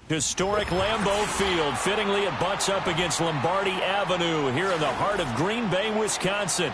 Historic Lambeau Field. Fittingly, it butts up against Lombardi Avenue here in the heart of Green Bay, Wisconsin.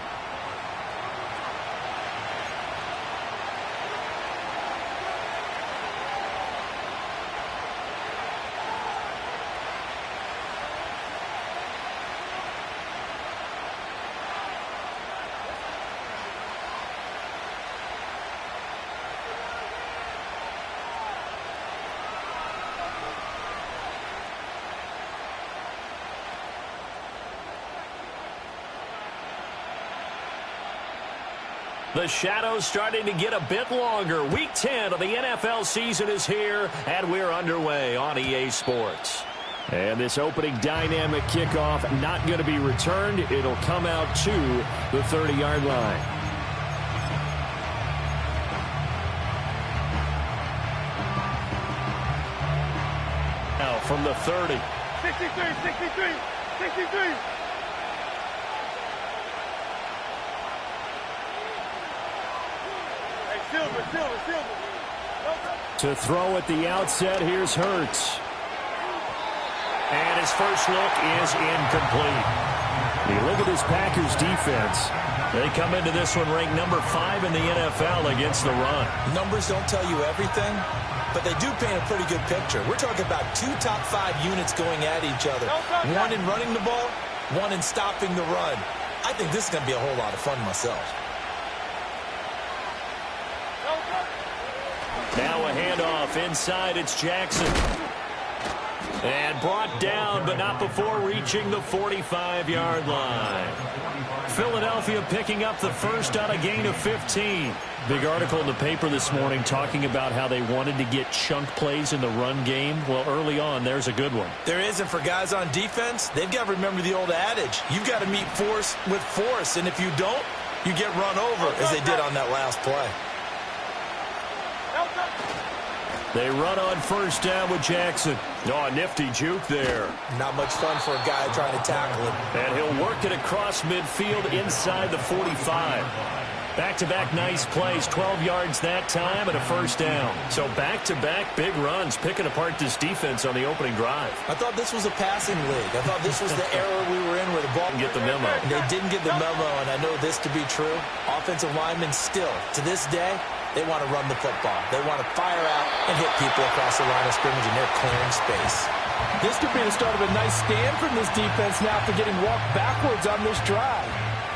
The shadow's starting to get a bit longer. Week 10 of the NFL season is here, and we're underway on EA Sports. And this opening dynamic kickoff not going to be returned. It'll come out to the 30-yard line. Now from the 30. 63. Silver. To throw at the outset, here's Hurts. And his first look is incomplete. You look at this Packers defense. They come into this one ranked number 5 in the NFL against the run. Numbers don't tell you everything, but they do paint a pretty good picture. We're talking about 2 top 5 units going at each other. One in running the ball, one in stopping the run. I think this is going to be a whole lot of fun myself. Now a handoff inside. It's Jackson. And brought down, but not before reaching the 45-yard line. Philadelphia picking up the first on a gain of 15. Big article in the paper this morning talking about how they wanted to get chunk plays in the run game. Well, early on, there's a good one. There is, and for guys on defense, they've got to remember the old adage. You've got to meet force with force, and if you don't, you get run over, as they did on that last play. They run on first down with Jackson. Oh, a nifty juke there. Not much fun for a guy trying to tackle him. And he'll work it across midfield inside the 45. Back-to-back nice plays, 12 yards that time and a first down. So back-to-back big runs, picking apart this defense on the opening drive. I thought this was a passing league. I thought this was the era we were in where the ball... Get the memo. They didn't get the memo, and I know this to be true. Offensive linemen still, to this day, they want to run the football. They want to fire out and hit people across the line of scrimmage, and they're clearing space. This could be the start of a nice stand from this defense now for getting walked backwards on this drive.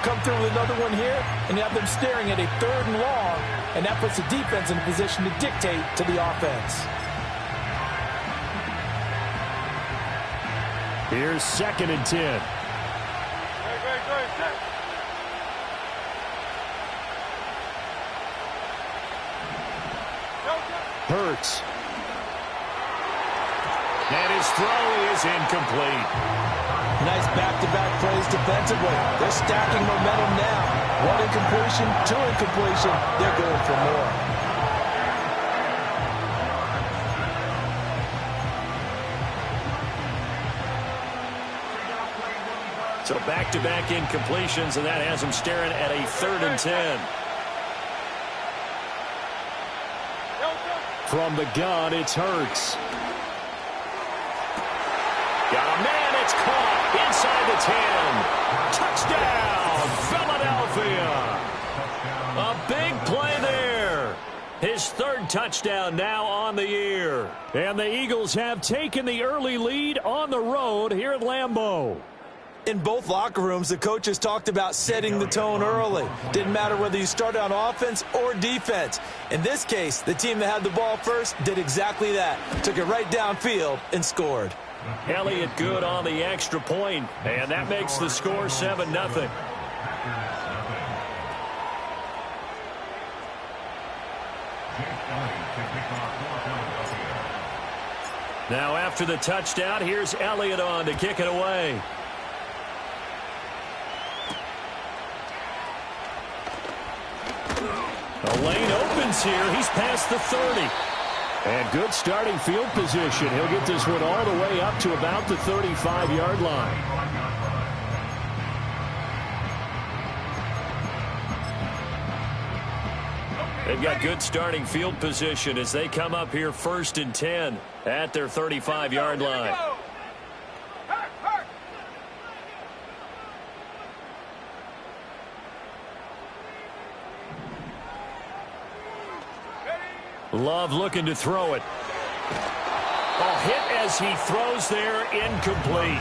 Come through with another one here, and you have them staring at a 3rd and long, and that puts the defense in a position to dictate to the offense. Here's 2nd and 10. Hurts. And his throw is incomplete. Nice back-to-back plays defensively. They're stacking momentum now. 1 incompletion, 2 incompletion. They're going for more. So back-to-back incompletions, and that has them staring at a 3rd and 10. From the gun, it's Hurts. Got a man, it's caught inside the 10. Touchdown, Philadelphia. A big play there. His 3rd touchdown now on the year. And the Eagles have taken the early lead on the road here at Lambeau. In both locker rooms, the coaches talked about setting the tone early. Didn't matter whether you started on offense or defense. In this case, the team that had the ball first did exactly that. Took it right downfield and scored. Elliott good on the extra point, and that makes the score 7-0. Now after the touchdown, here's Elliott on to kick it away. The lane opens here. He's past the 30. And good starting field position. He'll get this one all the way up to about the 35-yard line. They They've got good starting field position as they come up here 1st and 10 at their 35-yard line. Love looking to throw it. Oh, hit as he throws there, incomplete.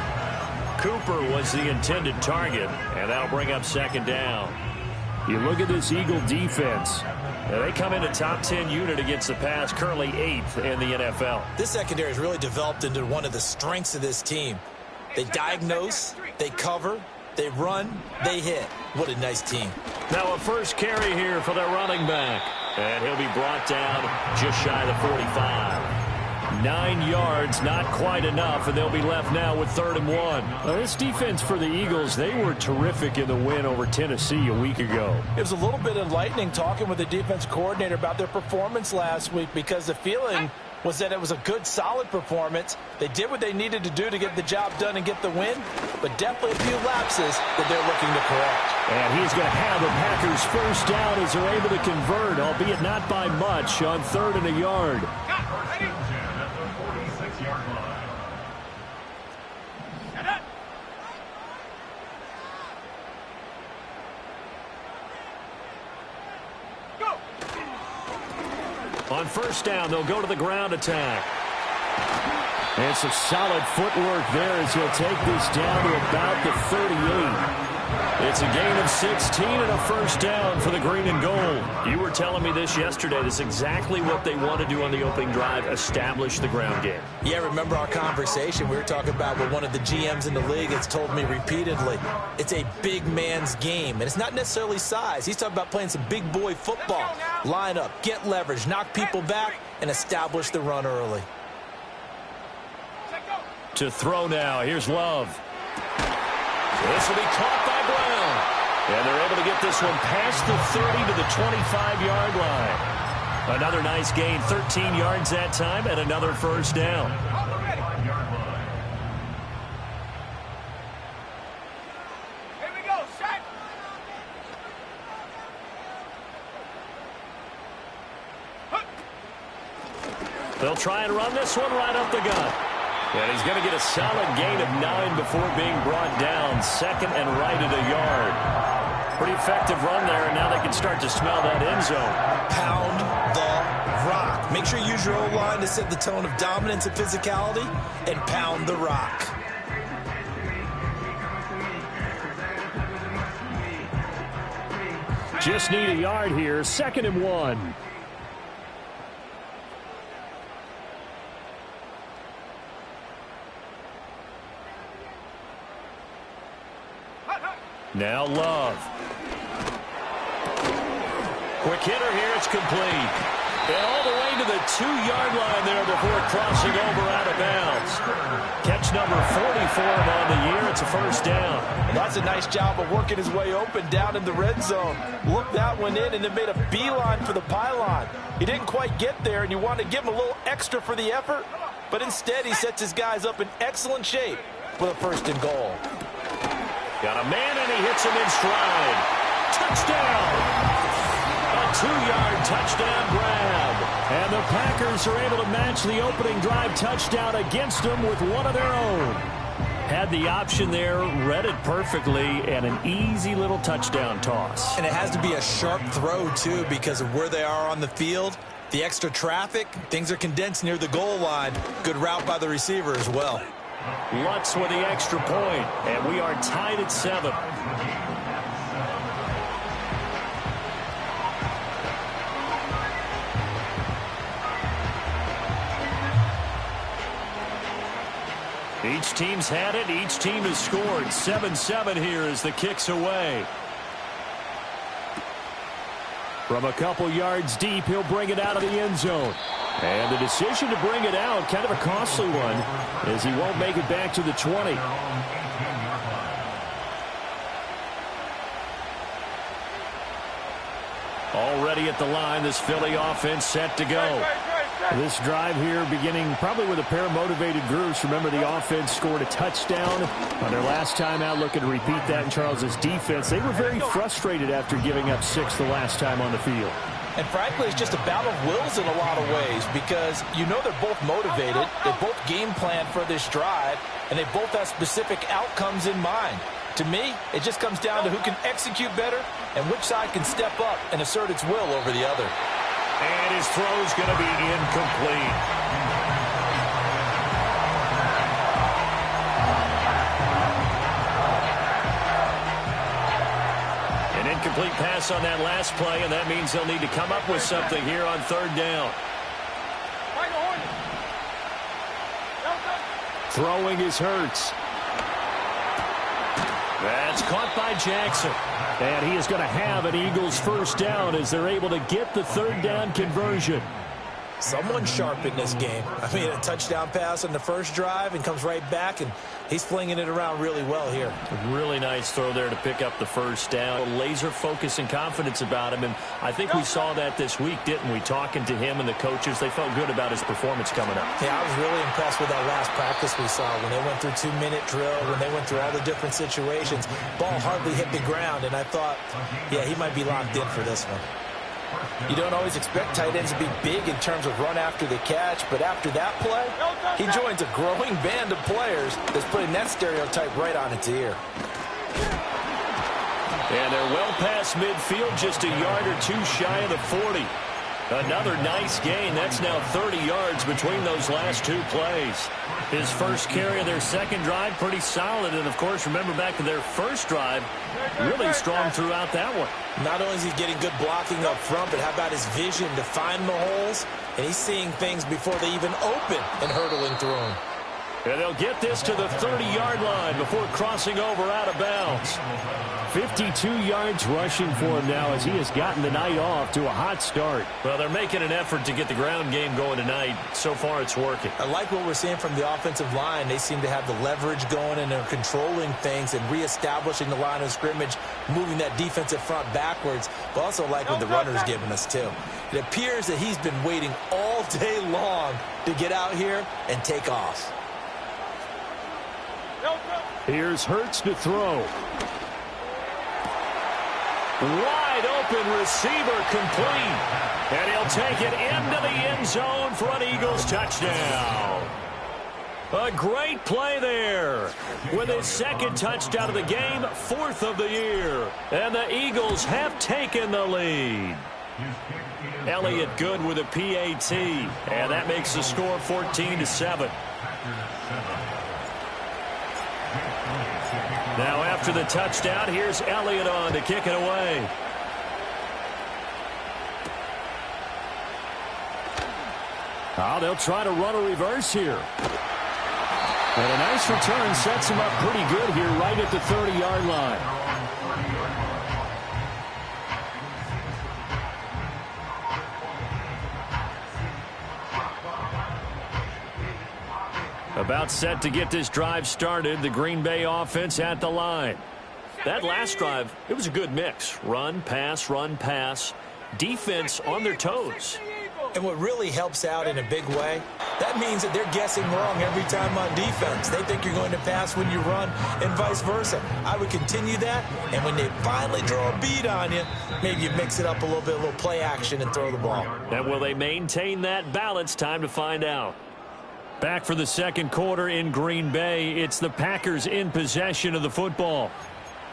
Cooper was the intended target, and that'll bring up 2nd down. You look at this Eagle defense. They come in a top 10 unit against the pass, currently 8th in the NFL. This secondary has really developed into one of the strengths of this team. They diagnose, they cover, they run, they hit. What a nice team. Now a first carry here for their running back. And he'll be brought down just shy of the 45. 9 yards, not quite enough, and they'll be left now with 3rd and 1. Now, this defense for the Eagles, they were terrific in the win over Tennessee a week ago. It was a little bit enlightening talking with the defense coordinator about their performance last week because the feeling was that it was a good, solid performance. They did what they needed to do to get the job done and get the win, but definitely a few lapses that they're looking to correct. And he's going to have the Packers first down as they're able to convert, albeit not by much, on 3rd and a yard. On 1st down, they'll go to the ground attack. And some solid footwork there as he'll take this down to about the 38. It's a gain of 16 and a first down for the green and gold. You were telling me this yesterday. This is exactly what they want to do on the opening drive, establish the ground game. Yeah, remember our conversation we were talking about with one of the GMs in the league has told me repeatedly. It's a big man's game, and it's not necessarily size. He's talking about playing some big boy football. Line up, get leverage, knock people back, and establish the run early. To throw now, here's Love. This will be caught by Brown. And they're able to get this one past the 30 to the 25-yard line. Another nice gain, 13 yards that time, and another first down. Here we go, set. They'll try and run this one right up the gut. And he's going to get a solid gain of 9 before being brought down. 2nd and right at a yard. Pretty effective run there, and now they can start to smell that end zone. Pound the rock. Make sure you use your O-line to set the tone of dominance and physicality, and pound the rock. Just need a yard here. 2nd and 1. Now Love. Quick hitter here. It's complete. And all the way to the 2-yard line there before crossing over out of bounds. Catch number 44 on the year. It's a first down. And that's a nice job of working his way open down in the red zone. Looked that one in and then made a beeline for the pylon. He didn't quite get there, and you want to give him a little extra for the effort, but instead he sets his guys up in excellent shape for the 1st and goal. Got a man, and he hits him in stride. Touchdown! A 2-yard touchdown grab. And the Packers are able to match the opening drive touchdown against them with one of their own. Had the option there, read it perfectly, and an easy little touchdown toss. And it has to be a sharp throw, too, because of where they are on the field. The extra traffic, things are condensed near the goal line. Good route by the receiver as well. Lutz with the extra point, and we are tied at 7. Each team's had it. Each team has scored. 7-7 here as the kick's away. From a couple yards deep, he'll bring it out of the end zone. And the decision to bring it out, kind of a costly one, as he won't make it back to the 20. Already at the line, this Philly offense set to go. This drive here beginning probably with a pair of motivated groups. Remember, the offense scored a touchdown on their last time out, looking to repeat that in Charles's defense. They were very frustrated after giving up 6 the last time on the field. And frankly, it's just a battle of wills in a lot of ways because you know they're both motivated, they both game plan for this drive, and they both have specific outcomes in mind. To me, it just comes down to who can execute better and which side can step up and assert its will over the other. And his throw's going to be incomplete. An incomplete pass on that last play, and that means they'll need to come up with something here on third down. Throwing is Hurts. That's caught by Jackson. And he is going to have an Eagles first down as they're able to get the third down conversion. Someone sharp in this game. I mean, a touchdown pass on the first drive and comes right back, and he's flinging it around really well here. Really nice throw there to pick up the first down. Laser focus and confidence about him, and I think we saw that this week, didn't we? Talking to him and the coaches, they felt good about his performance coming up. Yeah, I was really impressed with that last practice we saw when they went through 2-minute drill, when they went through all the different situations. Ball hardly hit the ground, and I thought, yeah, he might be locked in for this one. You don't always expect tight ends to be big in terms of run after the catch, but after that play, he joins a growing band of players that's putting that stereotype right on its ear. And they're well past midfield, just a yard or two shy of the 40. Another nice gain. That's now 30 yards between those last two plays. His first carry of their second drive, pretty solid. And, of course, remember back to their first drive, really strong throughout that one. Not only is he getting good blocking up front, but how about his vision to find the holes? And he's seeing things before they even open and hurtling through them. And they'll get this to the 30-yard line before crossing over out of bounds. 52 yards rushing for him now as he has gotten the night off to a hot start. Well, they're making an effort to get the ground game going tonight. So far, it's working. I like what we're seeing from the offensive line. They seem to have the leverage going, and they're controlling things and reestablishing the line of scrimmage, moving that defensive front backwards. But also like what the runner's giving us, too. It appears that he's been waiting all day long to get out here and take off. Here's Hurts to throw. Wide open receiver complete. And he'll take it into the end zone for an Eagles touchdown. A great play there. With his second touchdown of the game, fourth of the year. And the Eagles have taken the lead. Elliott good with a PAT. And that makes the score 14-7. Now after the touchdown, here's Elliott on to kick it away. Oh, they'll try to run a reverse here. And a nice return sets him up pretty good here right at the 30-yard line. About set to get this drive started, the Green Bay offense at the line. That last drive, it was a good mix. Run, pass, defense on their toes. And what really helps out in a big way, that means that they're guessing wrong every time on defense. They think you're going to pass when you run and vice versa. I would continue that, and when they finally draw a beat on you, maybe you mix it up a little play action and throw the ball. And will they maintain that balance? Time to find out. Back for the second quarter in Green Bay. It's the Packers in possession of the football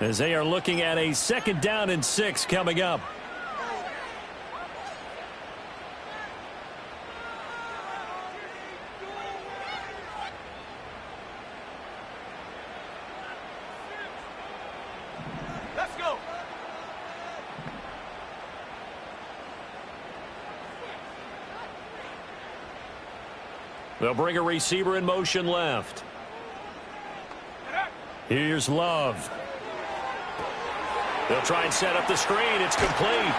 as they are looking at a 2nd down and 6 coming up. Let's go. They'll bring a receiver in motion left. Here's Love. They'll try and set up the screen. It's complete.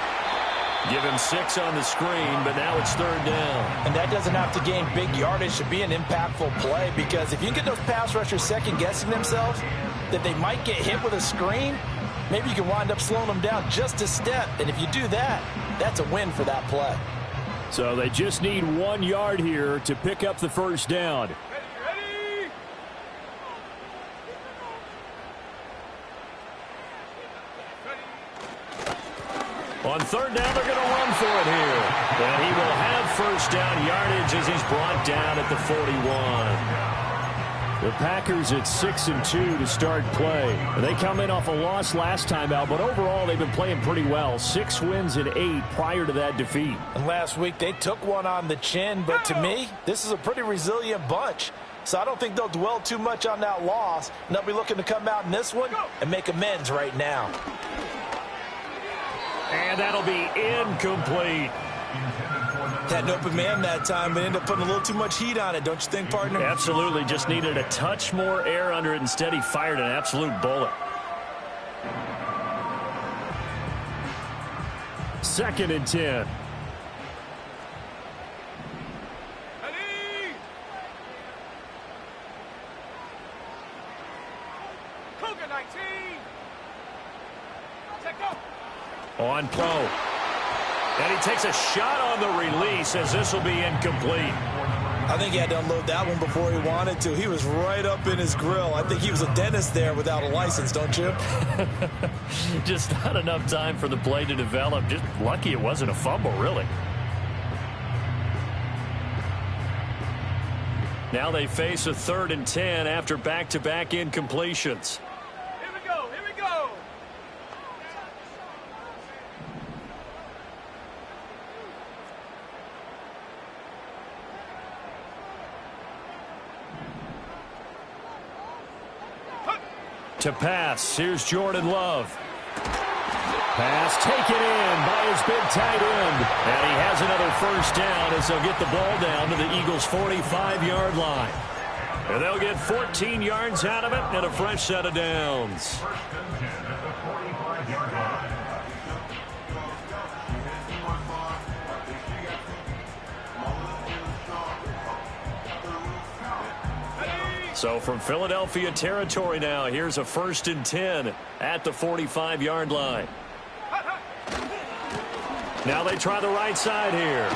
Give him 6 on the screen, but now it's 3rd down. And that doesn't have to gain big yardage to be an impactful play, because if you can get those pass rushers second-guessing themselves that they might get hit with a screen, maybe you can wind up slowing them down just a step. And if you do that, that's a win for that play. So they just need 1 yard here to pick up the first down. Ready? On third down, they're going to run for it here. And he will have first down yardage as he's brought down at the 41. The Packers at 6-2 to start play. They come in off a loss last time out, but overall they've been playing pretty well. 6 wins in 8 prior to that defeat. And last week they took one on the chin, but to me, this is a pretty resilient bunch. So I don't think they'll dwell too much on that loss. And they'll be looking to come out in this one and make amends right now. And that'll be incomplete. Had an open man that time, but ended up putting a little too much heat on it, don't you think, partner? Absolutely. Just needed a touch more air under it. Instead, he fired an absolute bullet. 2nd and 10. Ready? Cougar 19. Check go. On Poe. And he takes a shot on the release as this will be incomplete. I think he had to unload that one before he wanted to. He was right up in his grill. I think he was a dentist there without a license, don't you? Just not enough time for the play to develop. Just lucky it wasn't a fumble, really. Now they face a 3rd and 10 after back-to-back incompletions. Here we go. Here we go. To pass, here's Jordan Love. Pass taken in by his big tight end. And he has another first down as they'll get the ball down to the Eagles' 45-yard line. And they'll get 14 yards out of it and a fresh set of downs. So from Philadelphia territory now, here's a 1st and 10 at the 45-yard line. Now they try the right side here.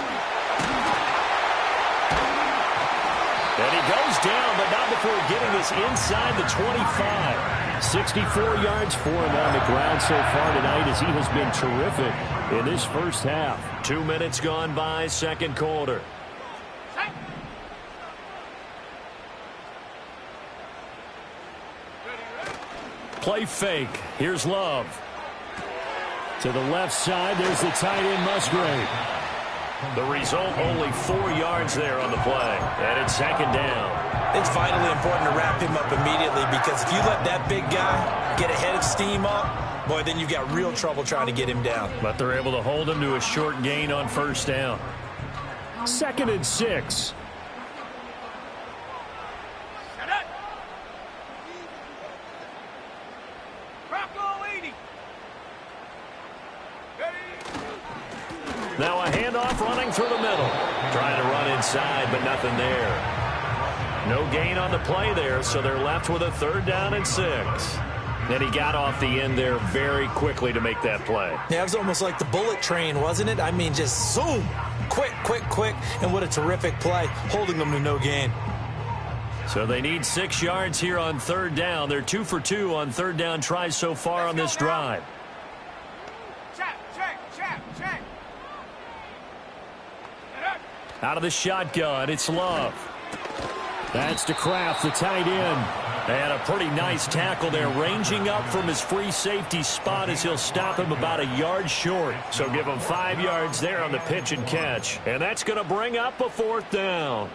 And he goes down, but not before getting this inside the 25. 64 yards for him on the ground so far tonight as he has been terrific in this first half. 2 minutes gone by, 2nd quarter. Play fake. Here's Love. To the left side, there's the tight end Musgrave. The result, only 4 yards there on the play. And it's 2nd down. It's vitally important to wrap him up immediately because if you let that big guy get a head of steam up, boy, then you've got real trouble trying to get him down. But they're able to hold him to a short gain on first down. 2nd and 6. Now a handoff running through the middle. Trying to run inside, but nothing there. No gain on the play there, so they're left with a 3rd down and 6. And he got off the end there very quickly to make that play. Yeah, it was almost like the bullet train, wasn't it? I mean, just zoom. Quick, quick, quick. And what a terrific play, holding them to no gain. So they need 6 yards here on 3rd down. They're 2 for 2 on 3rd down tries so far on this drive. Out of the shotgun, it's Love. That's to Kraft, the tight end. And a pretty nice tackle there, ranging up from his free safety spot as he'll stop him about a yard short. So give him 5 yards there on the pitch and catch. And that's going to bring up a 4th down.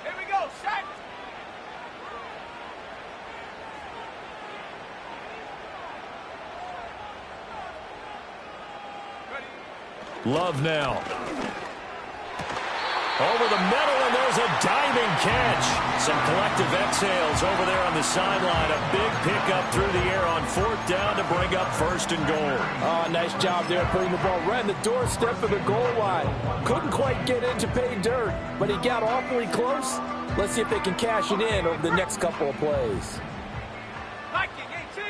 Here we go, set. Love now. Over the middle, and there's a diving catch. Some collective exhales over there on the sideline. A big pickup through the air on 4th down to bring up 1st and goal. Oh, nice job there putting the ball right in the doorstep of the goal line. Couldn't quite get in to pay dirt, but he got awfully close. Let's see if they can cash it in over the next couple of plays. Viking 18.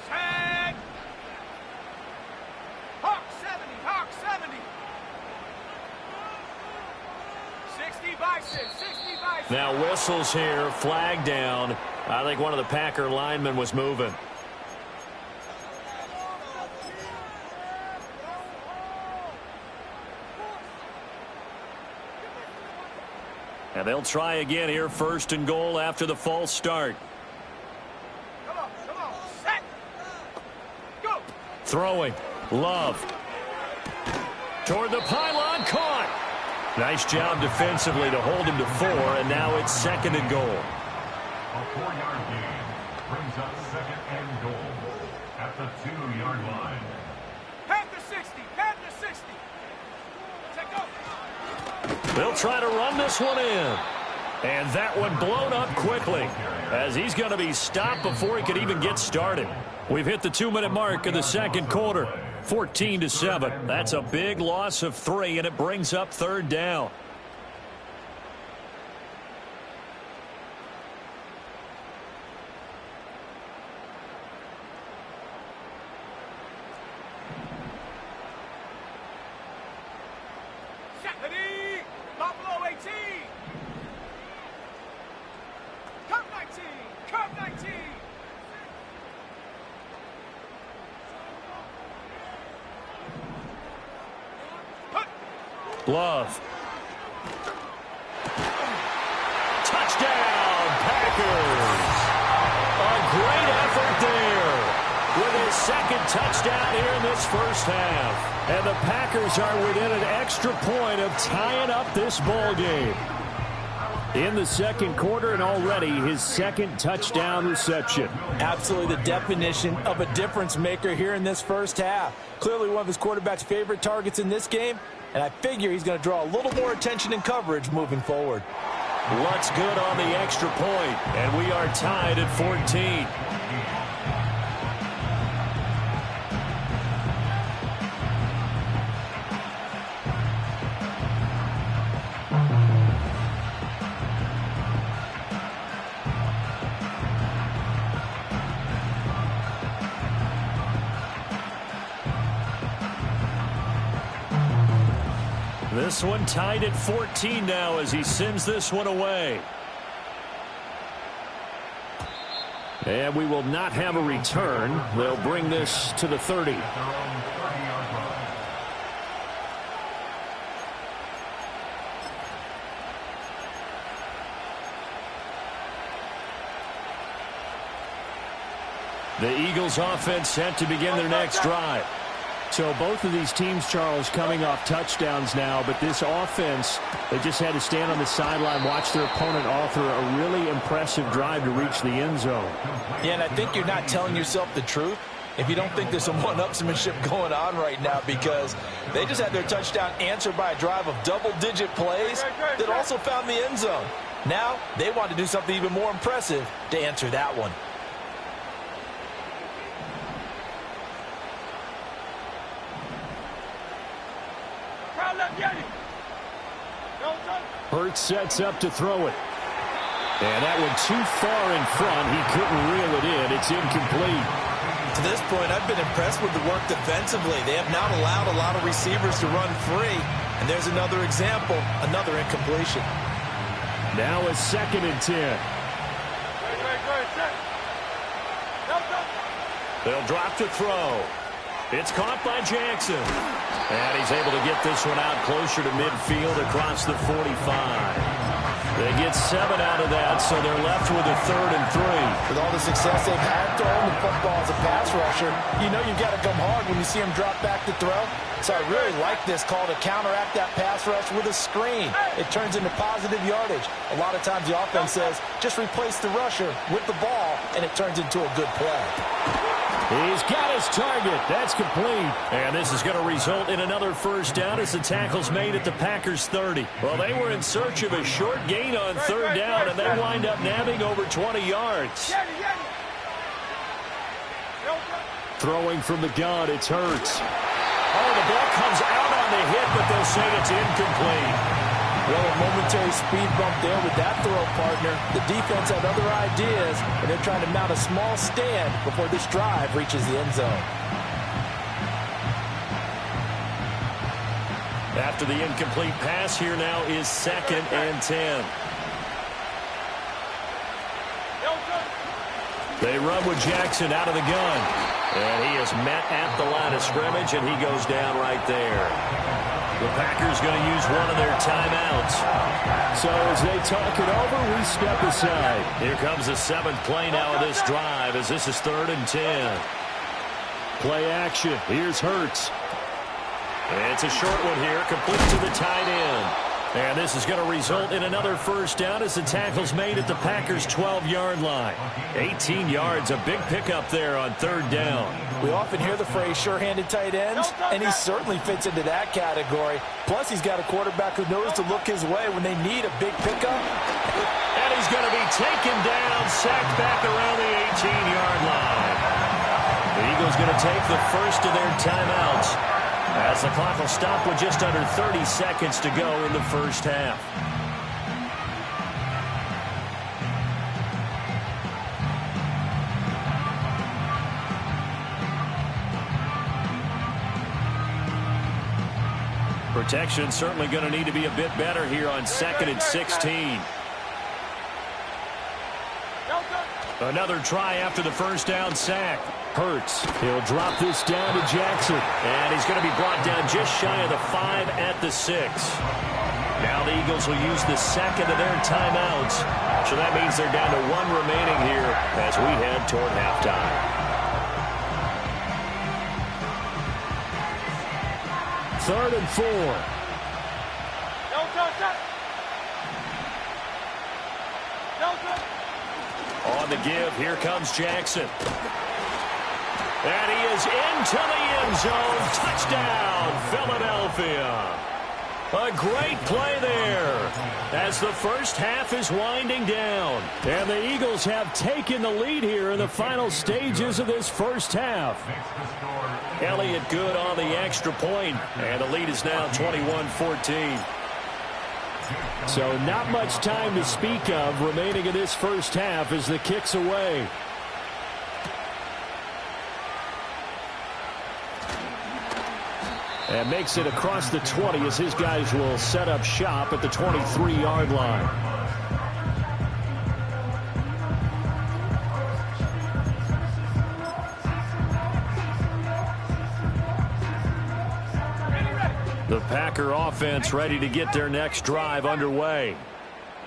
Set. Hawk 70. Hawk 70. 60 by 6. 60 by 6. Now whistles here, flag down. I think one of the Packer linemen was moving. And they'll try again here, first and goal after the false start. Come on, set, go. Throwing, Love. Toward the pylon, caught. Nice job defensively to hold him to 4, and now it's second and goal. A 4-yard gain brings up second and goal at the 2-yard line. Panther 60, Panther 60. Check up. They'll try to run this one in. And that one blown up quickly, as he's going to be stopped before he could even get started. We've hit the 2-minute mark of the second quarter. 14-7. That's a big loss of 3, and it brings up third down. Ready, Buffalo 18. Curve 19, curve 19. Love. Touchdown, Packers. A great effort there with his second touchdown here in this first half. And the Packers are within an extra point of tying up this ball game. In the second quarter, and already his second touchdown reception. Absolutely the definition of a difference maker here in this first half. Clearly one of his quarterback's favorite targets in this game, and I figure he's going to draw a little more attention and coverage moving forward. What's good on the extra point, and we are tied at 14. This one tied at 14 now as he sends this one away. And we will not have a return. They'll bring this to the 30. The Eagles offense set to begin their next drive. So both of these teams, Charles, coming off touchdowns now, but this offense, they just had to stand on the sideline, watch their opponent author a really impressive drive to reach the end zone. Yeah, and I think you're not telling yourself the truth if you don't think there's some one-upsmanship going on right now, because they just had their touchdown answered by a drive of double-digit plays that also found the end zone. Now they want to do something even more impressive to answer that one. Hurts sets up to throw it. And that one too far in front. He couldn't reel it in. It's incomplete. To this point, I've been impressed with the work defensively. They have not allowed a lot of receivers to run free. And there's another example, another incompletion. Now a 2nd and 10. They'll drop to throw. It's caught by Jackson. And he's able to get this one out closer to midfield across the 45. They get 7 out of that, so they're left with a 3rd and 3. With all the success they've had throwing the football as a pass rusher, you know you've got to come hard when you see him drop back to throw. So I really like this call to counteract that pass rush with a screen. It turns into positive yardage. A lot of times the offense says, just replace the rusher with the ball, and it turns into a good play. He's got his target. That's complete. And this is going to result in another first down as the tackle's made at the Packers' 30. Well, they were in search of a short gain on 3rd down, and they wind up nabbing over 20 yards. Throwing from the gun, it's Hurts. Oh, the ball comes out on the hit, but they'll say it's incomplete. Well, a momentary speed bump there with that throw, partner. The defense had other ideas, and they're trying to mount a small stand before this drive reaches the end zone. After the incomplete pass, here now is 2nd and 10. They run with Jackson out of the gun. And he is met at the line of scrimmage, and he goes down right there. The Packers going to use one of their timeouts. So as they talk it over, we step aside. Here comes the 7th play now of this drive as this is 3rd and 10. Play action. Here's Hurts. It's a short one here, complete to the tight end. And this is going to result in another first down as the tackle's made at the Packers' 12-yard line. 18 yards, a big pickup there on 3rd down. We often hear the phrase sure-handed tight ends, and he certainly fits into that category. Plus, he's got a quarterback who knows to look his way when they need a big pickup. And he's going to be taken down, sacked back around the 18-yard line. The Eagles going to take the first of their timeouts, as the clock will stop with just under 30 seconds to go in the first half. Protection certainly going to need to be a bit better here on 2nd and 16. Another try after the first down sack. Hurts. He'll drop this down to Jackson. And he's going to be brought down just shy of the 5 at the 6. Now the Eagles will use the 2nd of their timeouts. So that means they're down to 1 remaining here as we head toward halftime. Third and 4. On the give, here comes Jackson. And he is into the end zone. Touchdown, Philadelphia. A great play there as the first half is winding down. And the Eagles have taken the lead here in the final stages of this first half. Elliott good on the extra point, and the lead is now 21-14. So not much time to speak of remaining in this first half as the kick's away. And makes it across the 20 as his guys will set up shop at the 23-yard line. The Packer offense ready to get their next drive underway.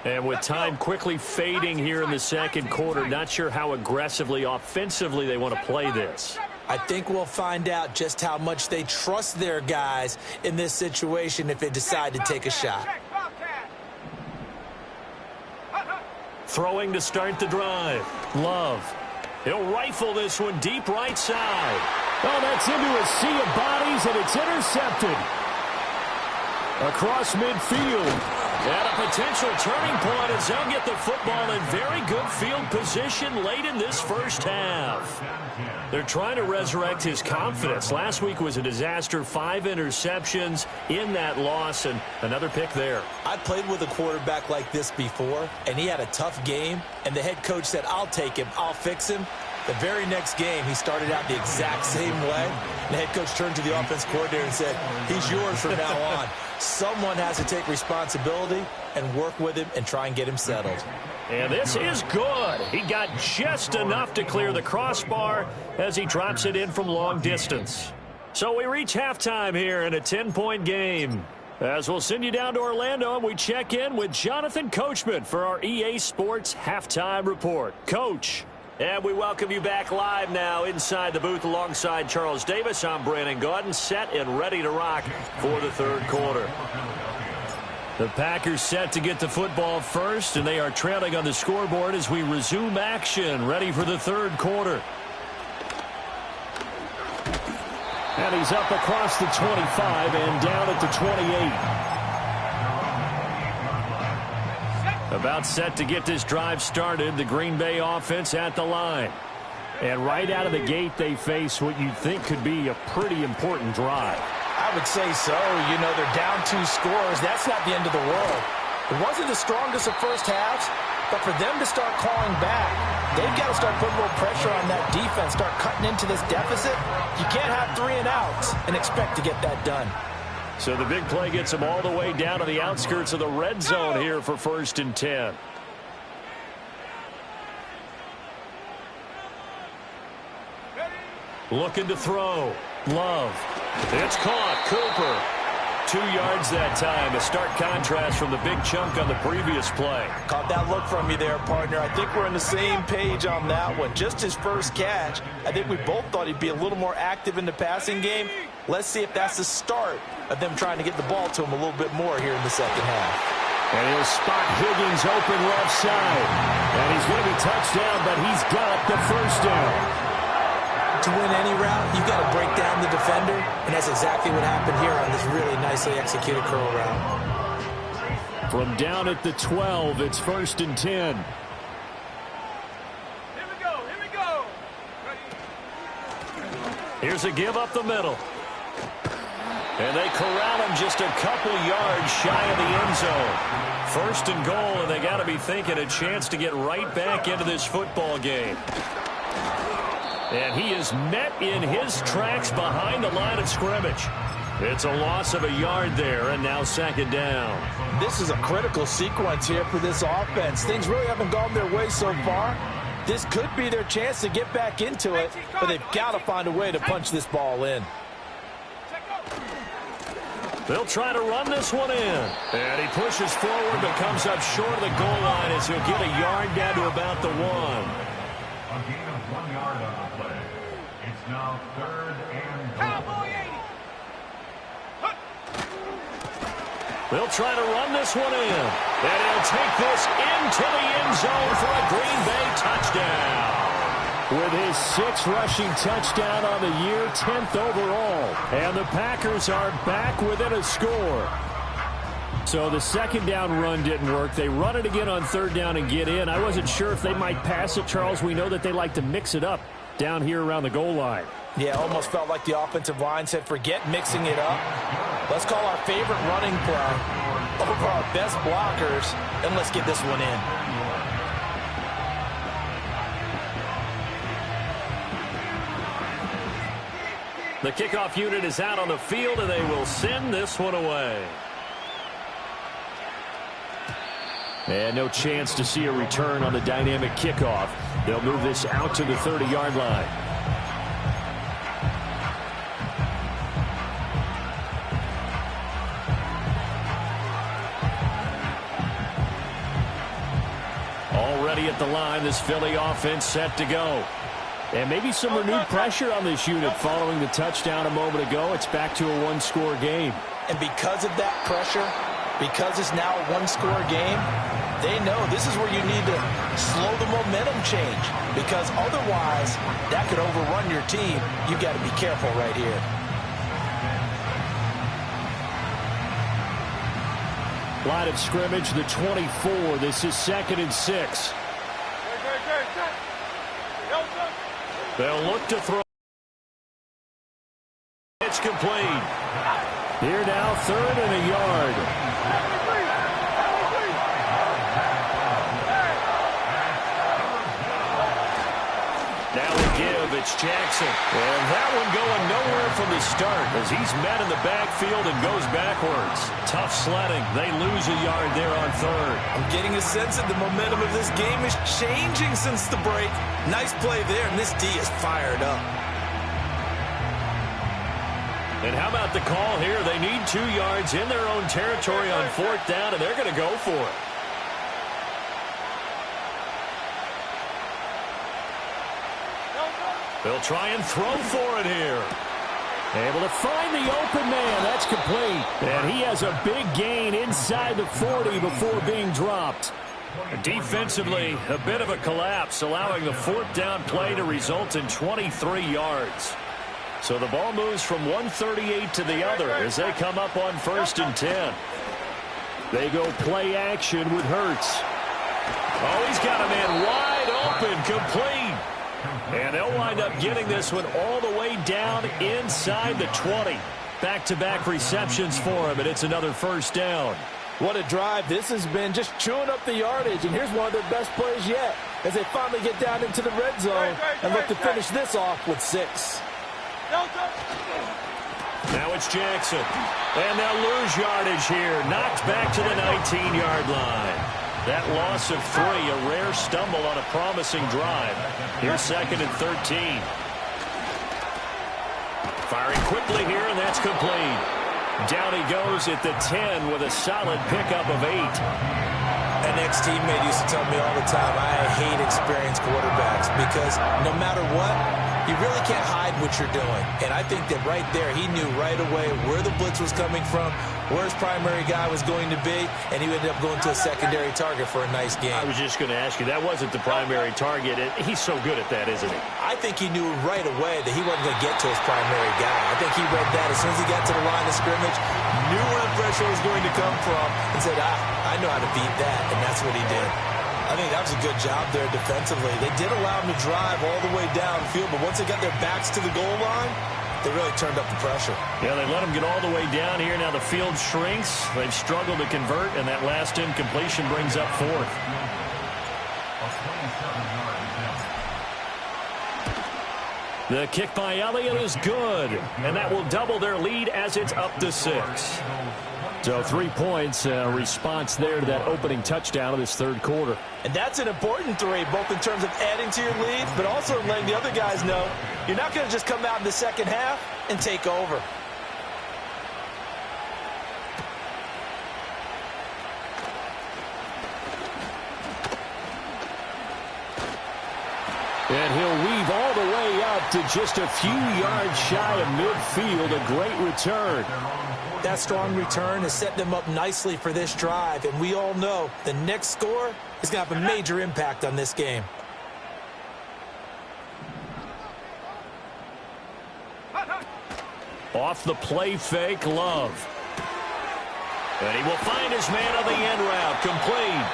And with time quickly fading here in the second quarter, not sure how aggressively, offensively they want to play this. I think we'll find out just how much they trust their guys in this situation if they decide to take a shot. Throwing to start the drive. Love. He'll rifle this one deep right side. Oh, that's into a sea of bodies, and it's intercepted. Across midfield. And a potential turning point as they'll get the football in very good field position late in this first half. They're trying to resurrect his confidence. Last week was a disaster, 5 interceptions in that loss, and another pick there. I played with a quarterback like this before, and he had a tough game, and the head coach said, I'll take him, I'll fix him. The very next game, he started out the exact same way. The head coach turned to the offense coordinator and said, he's yours from now on. Someone has to take responsibility and work with him and try and get him settled. And this is good. He got just enough to clear the crossbar as he drops it in from long distance. So we reach halftime here in a 10-point game. As we'll send you down to Orlando, and we check in with Jonathan Coachman for our EA Sports Halftime Report. Coach. And we welcome you back live now inside the booth alongside Charles Davis. I'm Brandon Gordon, set and ready to rock for the third quarter. The Packers set to get the football first, and they are trailing on the scoreboard as we resume action, ready for the third quarter. And he's up across the 25 and down at the 28. About set to get this drive started, the Green Bay offense at the line. And right out of the gate, they face what you'd think could be a pretty important drive. I would say so. You know, they're down 2 scores. That's not the end of the world. It wasn't the strongest of first halves, but for them to start calling back, they've got to start putting more pressure on that defense, start cutting into this deficit. You can't have 3 and outs and expect to get that done. So the big play gets them all the way down to the outskirts of the red zone here for 1st and 10. Looking to throw. Love. It's caught. Cooper. 2 yards that time. A stark contrast from the big chunk on the previous play. Caught that look from you there, partner. I think we're on the same page on that one. Just his first catch. I think we both thought he'd be a little more active in the passing game. Let's see if that's the start of them trying to get the ball to him a little bit more here in the second half. And he'll spot Higgins open left side. And he's going to be touched down, but he's got the first down. To win any route, you've got to break down the defender, and that's exactly what happened here on this really nicely executed curl route. From down at the 12, it's 1st and 10. Here we go. Here we go. Ready? Here's a give up the middle. And they corral him just a couple yards shy of the end zone. 1st and goal, and they got to be thinking a chance to get right back into this football game. And he is met in his tracks behind the line of scrimmage. It's a loss of a yard there, and now 2nd down. This is a critical sequence here for this offense. Things really haven't gone their way so far. This could be their chance to get back into it, but they've got to find a way to punch this ball in. They'll try to run this one in. And he pushes forward, but comes up short of the goal line as he'll get a yard down to about the 1. A gain of 1 yard on the play. It's now 3rd and goal. Cowboy 80. They'll try to run this one in. And he'll take this into the end zone for a Green Bay touchdown. With his 6th rushing touchdown on the year, 10th overall. And the Packers are back within a score. So the 2nd down run didn't work. They run it again on 3rd down and get in. I wasn't sure if they might pass it, Charles. We know that they like to mix it up down here around the goal line. Yeah, almost felt like the offensive line said, forget mixing it up. Let's call our favorite running play over our best blockers, and let's get this one in. The kickoff unit is out on the field, and they will send this one away. And no chance to see a return on the dynamic kickoff. They'll move this out to the 30-yard line. Already at the line, this Philly offense set to go. And maybe some renewed pressure on this unit following the touchdown a moment ago. It's back to a 1-score game. And because of that pressure, because it's now a 1-score game, they know this is where you need to slow the momentum change, because otherwise that could overrun your team. You've got to be careful right here. Line of scrimmage, the 24. This is 2nd and 6. They'll look to throw. It's complete. Here now, 3rd and a yard. Now the give, it's Jackson. And that one going nowhere from the start as he's met in the backfield and goes backwards. Tough sledding. They lose a yard there on 3rd. I'm getting a sense that the momentum of this game is changing since the break. Nice play there, and this D is fired up. And how about the call here? They need 2 yards in their own territory on 4th down, and they're going to go for it. They'll try and throw for it here. Able to find the open man. That's complete. And he has a big gain inside the 40 before being dropped. Defensively, a bit of a collapse, allowing the 4th down play to result in 23 yards. So the ball moves from 138 to the other as they come up on 1st and 10. They go play action with Hurts. Oh, he's got a man wide open, complete. And they'll wind up getting this one all the way down inside the 20. Back-to-back receptions for him, and it's another 1st down. What a drive this has been, just chewing up the yardage. And here's one of their best plays yet as they finally get down into the red zone and look to finish this off with 6. Now it's Jackson. And they'll lose yardage here. Knocked back to the 19-yard line. That loss of 3, a rare stumble on a promising drive. Here's 2nd and 13. Firing quickly here, and that's complete. Down he goes at the 10 with a solid pickup of 8. An ex-teammate used to tell me all the time, I hate experienced quarterbacks because no matter what, you really can't hide what you're doing. And I think that right there, he knew right away where the blitz was coming from, where his primary guy was going to be, and he ended up going to a secondary target for a nice game. I was just going to ask you, that wasn't the primary target. He's so good at that, isn't he? I think he knew right away that he wasn't going to get to his primary guy. I think he read that as soon as he got to the line of scrimmage, knew where the pressure was going to come from, and said, I know how to beat that, and that's what he did. I think that was a good job there defensively. They did allow him to drive all the way downfield, but once they got their backs to the goal line, they really turned up the pressure. Yeah, they let him get all the way down here. Now the field shrinks. They've struggled to convert, and that last incompletion brings up 4th. The kick by Elliott is good, and that will double their lead as it's up to 6. So 3 points, response there to that opening touchdown of this third quarter. And that's an important 3, both in terms of adding to your lead, but also letting the other guys know you're not going to just come out in the second half and take over. And he'll weave all the way up to just a few yards shy of midfield. A great return. That strong return has set them up nicely for this drive, and we all know the next score is going to have a major impact on this game. Off the play fake, Love. And he will find his man on the end route, complete.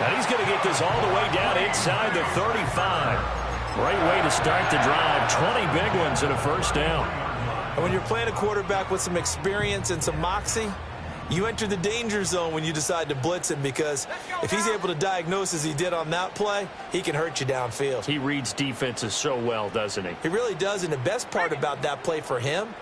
And he's going to get this all the way down inside the 35. Great way to start the drive. 20 big ones and a first down. And when you're playing a quarterback with some experience and some moxie, you enter the danger zone when you decide to blitz him, because if he's able to diagnose as he did on that play, he can hurt you downfield. He reads defenses so well, doesn't he? He really does, and the best part about that play for him,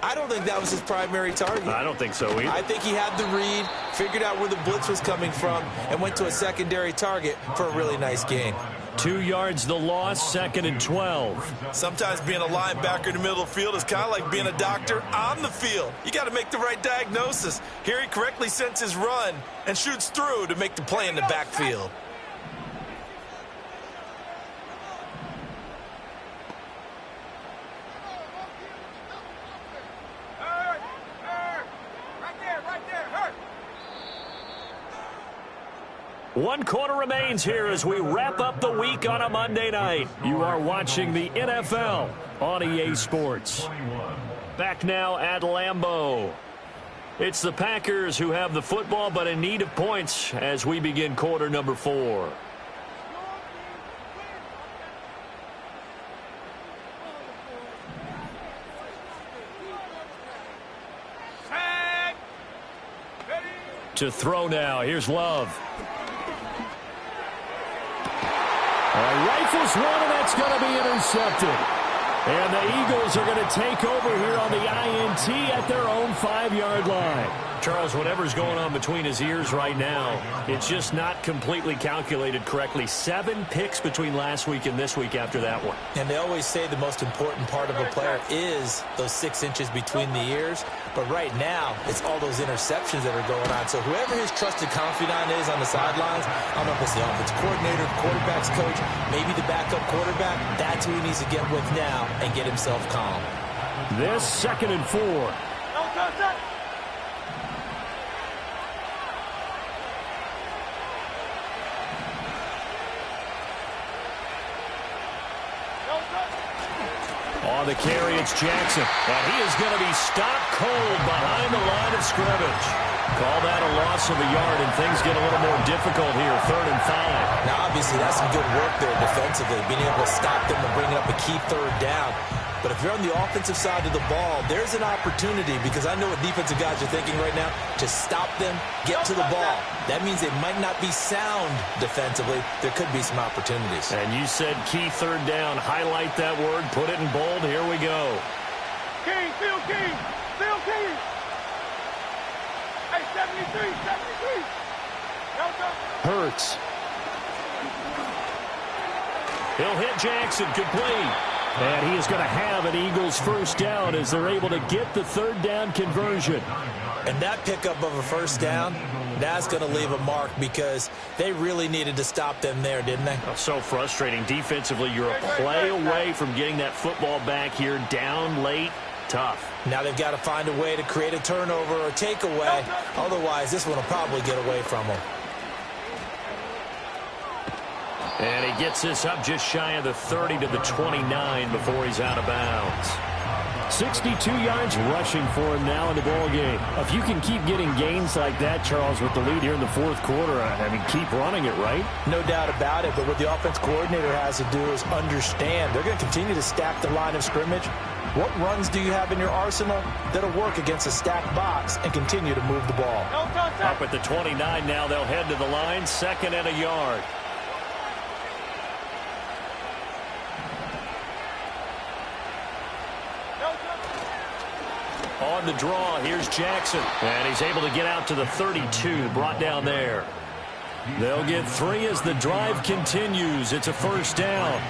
I don't think that was his primary target. I don't think so either. I think he had the read, figured out where the blitz was coming from, and went to a secondary target for a really nice gain. 2 yards the loss, 2nd and 12. Sometimes being a linebacker in the middle of the field is kind of like being a doctor on the field. You got to make the right diagnosis. Here he correctly sends his run and shoots through to make the play in the backfield. One quarter remains here as we wrap up the week on a Monday night. You are watching the NFL on EA Sports. Back now at Lambeau. It's the Packers who have the football, but in need of points as we begin quarter number 4. To throw now. Here's Love. Rifles one, and that's going to be intercepted. And the Eagles are going to take over here on the INT at their own 5-yard line. Charles, whatever's going on between his ears right now, it's just not completely calculated correctly. 7 picks between last week and this week after that one. And they always say the most important part of a player is those 6 inches between the ears. But right now, it's all those interceptions that are going on. So whoever his trusted confidant is on the sidelines, I don't know if it's the offensive coordinator, the quarterback's coach, maybe the backup quarterback, that's who he needs to get with now and get himself calm. This 2nd and 4. On the carry, it's Jackson. And he is going to be stopped cold behind the line of scrimmage. Call that a loss of a yard, and things get a little more difficult here, 3rd and 5. Now, obviously, that's some good work there defensively, being able to stop them and bring up a key 3rd down. But if you're on the offensive side of the ball, there's an opportunity, because I know what defensive guys are thinking right now, to stop them, get to the ball. That means they might not be sound defensively. There could be some opportunities. And you said key 3rd down. Highlight that word. Put it in bold. Here we go. King, Phil King, Phil King. Hey, 73, 73. Hurts. He'll hit Jackson, complete. And he is going to have an Eagles first down as they're able to get the third down conversion. And that pickup of a first down, that's going to leave a mark because they really needed to stop them there, didn't they? Oh, so frustrating. Defensively, you're a play away from getting that football back here. Down late, tough. Now they've got to find a way to create a turnover or takeaway. Otherwise, this one will probably get away from them. And he gets this up just shy of the 30 to the 29 before he's out of bounds. 62 yards rushing for him now in the ball game. If you can keep getting gains like that, Charles, with the lead here in the fourth quarter, I mean, keep running it, right? No doubt about it, but what the offense coordinator has to do is understand they're going to continue to stack the line of scrimmage. What runs do you have in your arsenal that'll work against a stacked box and continue to move the ball? Up at the 29 now, they'll head to the line, 2nd and a yard. On the draw, here's Jackson. And he's able to get out to the 32, brought down there. They'll get 3 as the drive continues. It's a first down.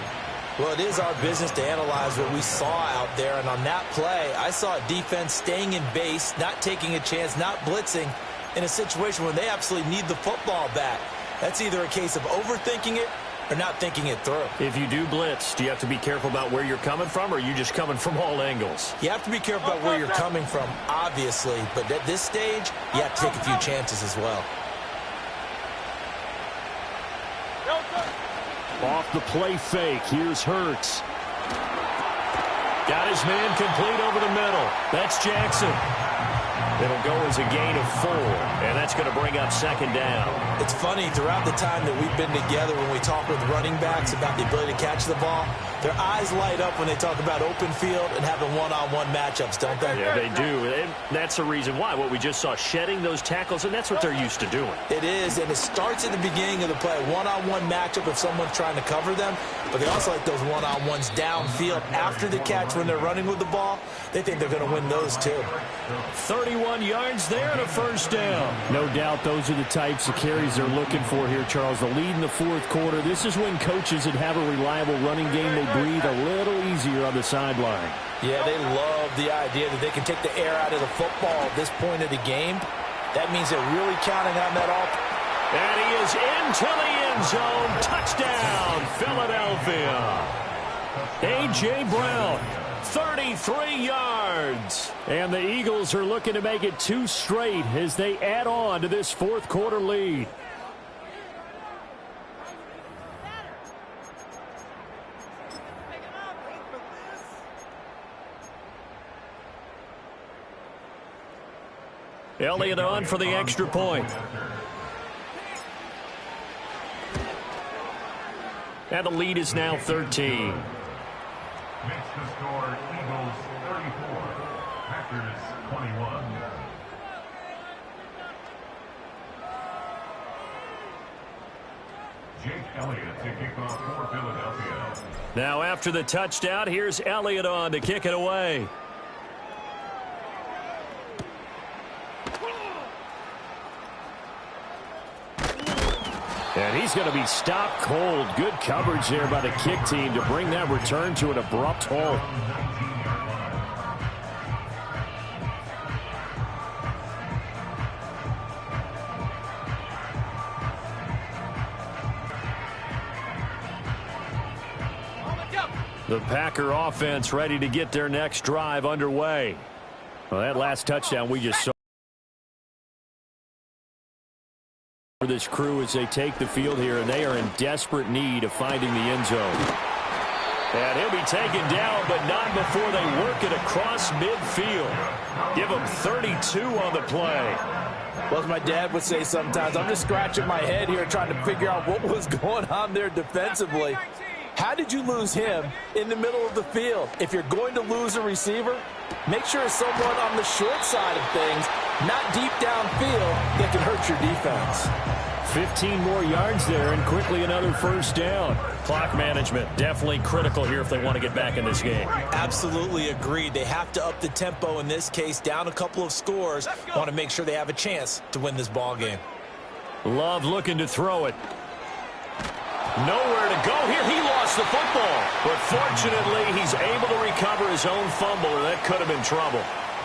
Well, it is our business to analyze what we saw out there. And on that play, I saw a defense staying in base, not taking a chance, not blitzing in a situation where they absolutely need the football back. That's either a case of overthinking it or not thinking it through. If you do blitz, do you have to be careful about where you're coming from, or are you just coming from all angles? You have to be careful about where you're coming from, obviously. But at this stage, you have to take a few chances as well. Off the play fake, here's Hurts. Got his man complete over the middle. That's Jackson. It'll go as a gain of 4, and that's going to bring up 2nd down. It's funny, throughout the time that we've been together, when we talk with running backs about the ability to catch the ball, their eyes light up when they talk about open field and having one-on-one matchups, don't they? Yeah, they do. And that's the reason why. What we just saw, shedding those tackles, and that's what they're used to doing. It is, and it starts at the beginning of the play. One-on-one matchup if someone's trying to cover them, but they also like those one-on-ones downfield after the catch when they're running with the ball. They think they're going to win those too. 31 yards there and a first down. No doubt those are the types of carries they're looking for here, Charles. The lead in the fourth quarter. This is when coaches that have a reliable running game, they breathe a little easier on the sideline. Yeah, they love the idea that they can take the air out of the football at this point of the game. That means they're really counting on that off. And he is into the end zone. Touchdown, Philadelphia. A.J. Brown, 33 yards. And the Eagles are looking to make it 2 straight as they add on to this fourth quarter lead. Elliott on for the extra point. And the lead is now 13. Makes the score Eagles 34, Packers 21. Jake Elliott to kick off for Philadelphia. Now after the touchdown, here's Elliott on to kick it away. And he's going to be stopped cold. Good coverage there by the kick team to bring that return to an abrupt halt. The Packer offense ready to get their next drive underway. Well, that last touchdown we just saw. For this crew as they take the field here, and they are in desperate need of finding the end zone. And he'll be taken down, but not before they work it across midfield. Give him 32 on the play. Well, as my dad would say sometimes, I'm just scratching my head here trying to figure out what was going on there defensively. How did you lose him in the middle of the field? If you're going to lose a receiver, make sure it's someone on the short side of things, not deep downfield, that can hurt your defense. 15 more yards there, and quickly another first down. Clock management definitely critical here if they want to get back in this game. Absolutely agreed. They have to up the tempo in this case, down a couple of scores. Want to make sure they have a chance to win this ball game. Love looking to throw it. Nowhere to go here. He lost the football. But fortunately, he's able to recover his own fumble, or that could have been trouble.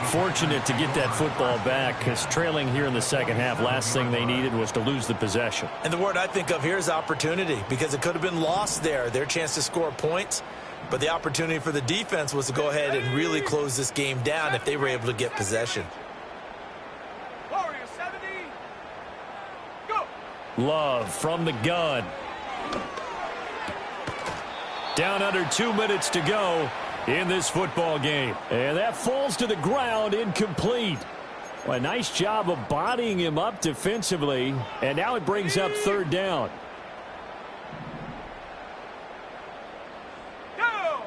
Fortunate to get that football back, because trailing here in the second half, last thing they needed was to lose the possession. And the word I think of here is opportunity, because it could have been lost there. Their chance to score points, but the opportunity for the defense was to go ahead and really close this game down if they were able to get possession. Warrior 70. Go. Love from the gun. Down under 2 minutes to go in this football game. And that falls to the ground, incomplete. Well, a nice job of bodying him up defensively. And now it brings up third down. Go.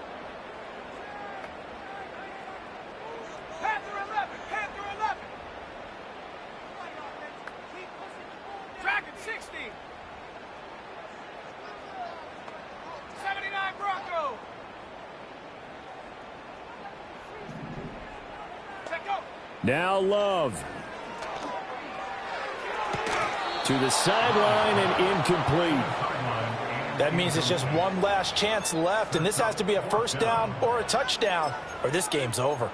Panther 11. Panther 11. Dragon 60. 79 Bronco. Now Love. To the sideline and incomplete. That means it's just one last chance left, and this has to be a first down or a touchdown, Or this game's over.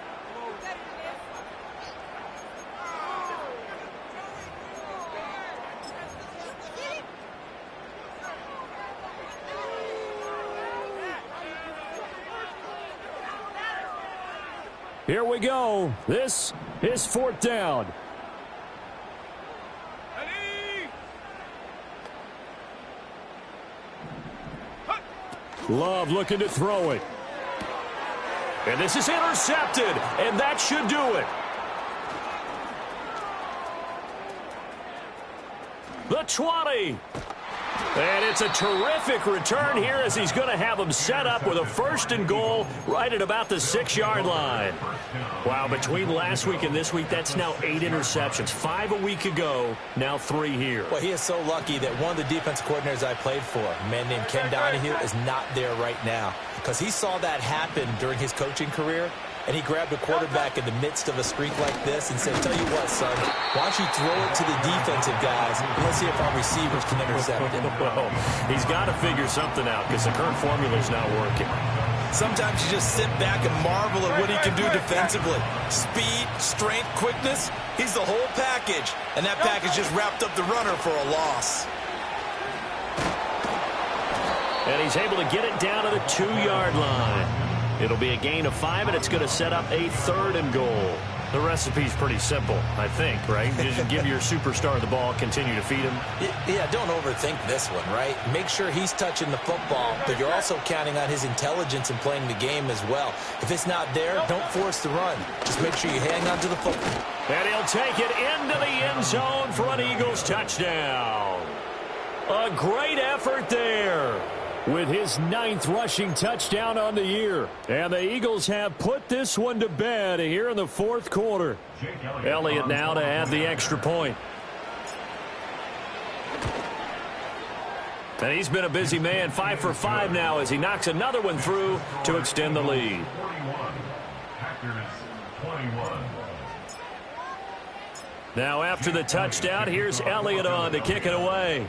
Here we go. This is fourth down. Ready. Love looking to throw it. And this is intercepted, and that should do it. The 20. And it's a terrific return here as he's going to have him set up with a 1st and goal right at about the 6-yard line. Wow, between last week and this week, that's now 8 interceptions. 5 a week ago, now 3 here. Well, he is so lucky that one of the defense coordinators I played for, a man named Ken Donahue, is not there right now, because he saw that happen during his coaching career, and he grabbed a quarterback in the midst of a streak like this and said, tell you what, son, why don't you throw it to the defensive guys, and let's see if our receivers can intercept it. Well, he's got to figure something out because the current formula is not working. Sometimes you just sit back and marvel at what he can do defensively. Speed, strength, quickness, he's the whole package, and that package just wrapped up the runner for a loss. And he's able to get it down to the 2-yard line. It'll be a gain of 5, and it's going to set up a 3rd and goal. The recipe's pretty simple, I think, right? Just give your superstar the ball, continue to feed him. Yeah, don't overthink this one, right? Make sure he's touching the football, but you're also counting on his intelligence in playing the game as well. If it's not there, don't force the run. Just make sure you hang on to the football. And he'll take it into the end zone for an Eagles touchdown. A great effort there. With his 9th rushing touchdown on the year. And the Eagles have put this one to bed here in the 4th quarter. Elliott now to add the extra point. And he's been a busy man, 5 for 5 now as he knocks another one through to extend the lead. 41. Packers 21. Now after the touchdown, here's Elliott on to kick it away.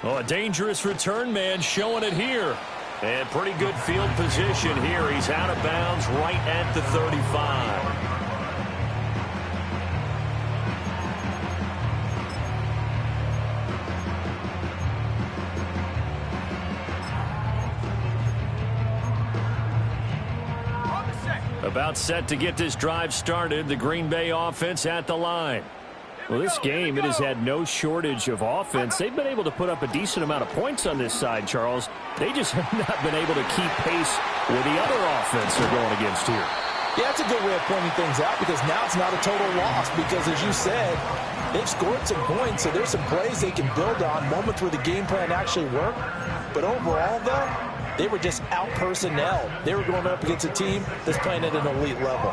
Oh, a dangerous return man showing it here. And pretty good field position here. He's out of bounds right at the 35. About set to get this drive started. The Green Bay offense at the line. Well, this game, it has had no shortage of offense. They've been able to put up a decent amount of points on this side, Charles. They just have not been able to keep pace with the other offense they're going against here. Yeah, that's a good way of pointing things out, because now it's not a total loss, because as you said, they've scored some points, so there's some plays they can build on, moments where the game plan actually worked. But overall, though, they were just out-personnel. They were going up against a team that's playing at an elite level.